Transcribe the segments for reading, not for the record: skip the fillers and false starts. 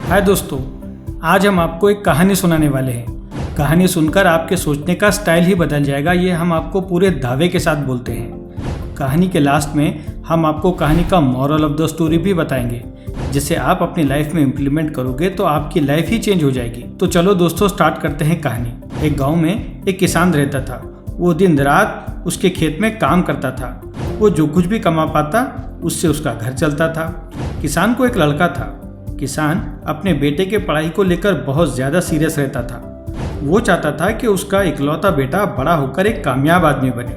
हाय दोस्तों, आज हम आपको एक कहानी सुनाने वाले हैं। कहानी सुनकर आपके सोचने का स्टाइल ही बदल जाएगा, ये हम आपको पूरे दावे के साथ बोलते हैं। कहानी के लास्ट में हम आपको कहानी का मॉरल ऑफ द स्टोरी भी बताएंगे, जिसे आप अपनी लाइफ में इम्प्लीमेंट करोगे तो आपकी लाइफ ही चेंज हो जाएगी। तो चलो दोस्तों, स्टार्ट करते हैं कहानी। एक गाँव में एक किसान रहता था। वो दिन रात उसके खेत में काम करता था। वो जो कुछ भी कमा पाता उससे उसका घर चलता था। किसान को एक लड़का था। किसान अपने बेटे के पढ़ाई को लेकर बहुत ज़्यादा सीरियस रहता था। वो चाहता था कि उसका इकलौता बेटा बड़ा होकर एक कामयाब आदमी बने।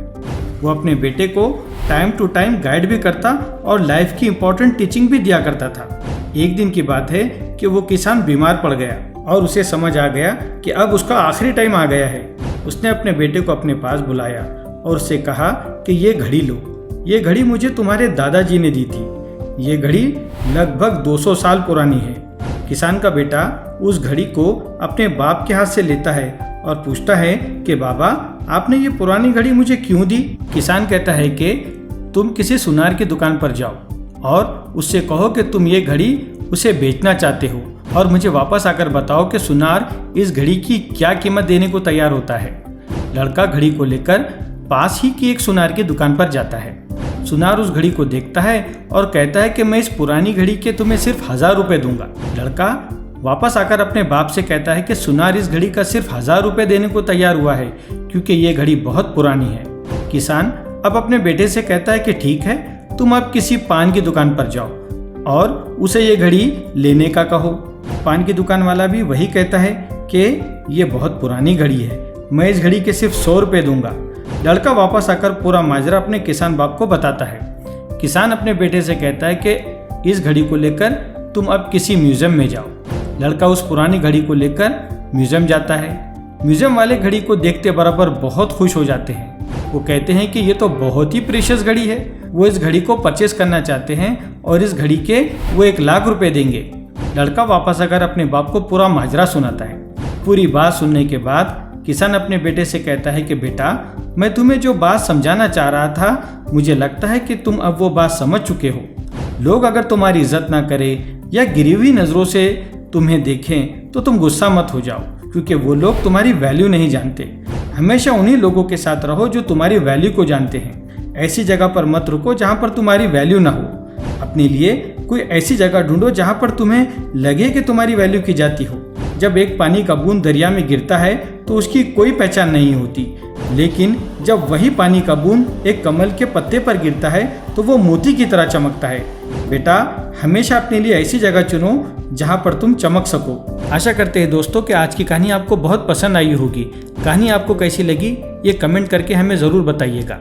वो अपने बेटे को टाइम टू टाइम गाइड भी करता और लाइफ की इम्पोर्टेंट टीचिंग भी दिया करता था। एक दिन की बात है कि वो किसान बीमार पड़ गया और उसे समझ आ गया कि अब उसका आखिरी टाइम आ गया है। उसने अपने बेटे को अपने पास बुलाया और उससे कहा कि ये घड़ी लो। ये घड़ी मुझे तुम्हारे दादाजी ने दी थी। ये घड़ी लगभग 200 साल पुरानी है। किसान का बेटा उस घड़ी को अपने बाप के हाथ से लेता है और पूछता है कि बाबा, आपने ये पुरानी घड़ी मुझे क्यों दी? किसान कहता है कि तुम किसी सुनार की दुकान पर जाओ और उससे कहो कि तुम ये घड़ी उसे बेचना चाहते हो और मुझे वापस आकर बताओ कि सुनार इस घड़ी की क्या कीमत देने को तैयार होता है। लड़का घड़ी को लेकर पास ही की एक सुनार की दुकान पर जाता है। सुनार उस घड़ी को देखता है और कहता है कि मैं इस पुरानी घड़ी के तुम्हें सिर्फ 1000 रुपये दूंगा। लड़का वापस आकर अपने बाप से कहता है कि सुनार इस घड़ी का सिर्फ 1000 रुपये देने को तैयार हुआ है क्योंकि ये घड़ी बहुत पुरानी है। किसान अब अपने बेटे से कहता है कि ठीक है, तुम अब किसी पान की दुकान पर जाओ और उसे ये घड़ी लेने का कहो। पान की दुकान वाला भी वही कहता है कि ये बहुत पुरानी घड़ी है, मैं इस घड़ी के सिर्फ 100 रुपये दूंगा। लड़का वापस आकर पूरा माजरा अपने किसान बाप को बताता है। किसान अपने बेटे से कहता है कि इस घड़ी को लेकर तुम अब किसी म्यूजियम में जाओ। लड़का उस पुरानी घड़ी को लेकर म्यूजियम जाता है। म्यूजियम वाले घड़ी को देखते बराबर बहुत खुश हो जाते हैं। वो कहते हैं कि ये तो बहुत ही प्रीशियस घड़ी है। वो इस घड़ी को परचेस करना चाहते हैं और इस घड़ी के वो 1 लाख रुपए देंगे। लड़का वापस आकर अपने बाप को पूरा माजरा सुनाता है। पूरी बात सुनने के बाद किसान अपने बेटे से कहता है कि बेटा, मैं तुम्हें जो बात समझाना चाह रहा था, मुझे लगता है कि तुम अब वो बात समझ चुके हो। लोग अगर तुम्हारी इज्जत ना करें या गिरी हुई नज़रों से तुम्हें देखें तो तुम गुस्सा मत हो जाओ, क्योंकि वो लोग तुम्हारी वैल्यू नहीं जानते। हमेशा उन्हीं लोगों के साथ रहो जो तुम्हारी वैल्यू को जानते हैं। ऐसी जगह पर मत रुको जहाँ पर तुम्हारी वैल्यू ना हो। अपने लिए कोई ऐसी जगह ढूंढो जहाँ पर तुम्हें लगे कि तुम्हारी वैल्यू की जाती हो। जब एक पानी का बूंद दरिया में गिरता है तो उसकी कोई पहचान नहीं होती, लेकिन जब वही पानी का बूंद एक कमल के पत्ते पर गिरता है तो वो मोती की तरह चमकता है। बेटा, हमेशा अपने लिए ऐसी जगह चुनो जहाँ पर तुम चमक सको। आशा करते हैं दोस्तों कि आज की कहानी आपको बहुत पसंद आई होगी। कहानी आपको कैसी लगी ये कमेंट करके हमें ज़रूर बताइएगा।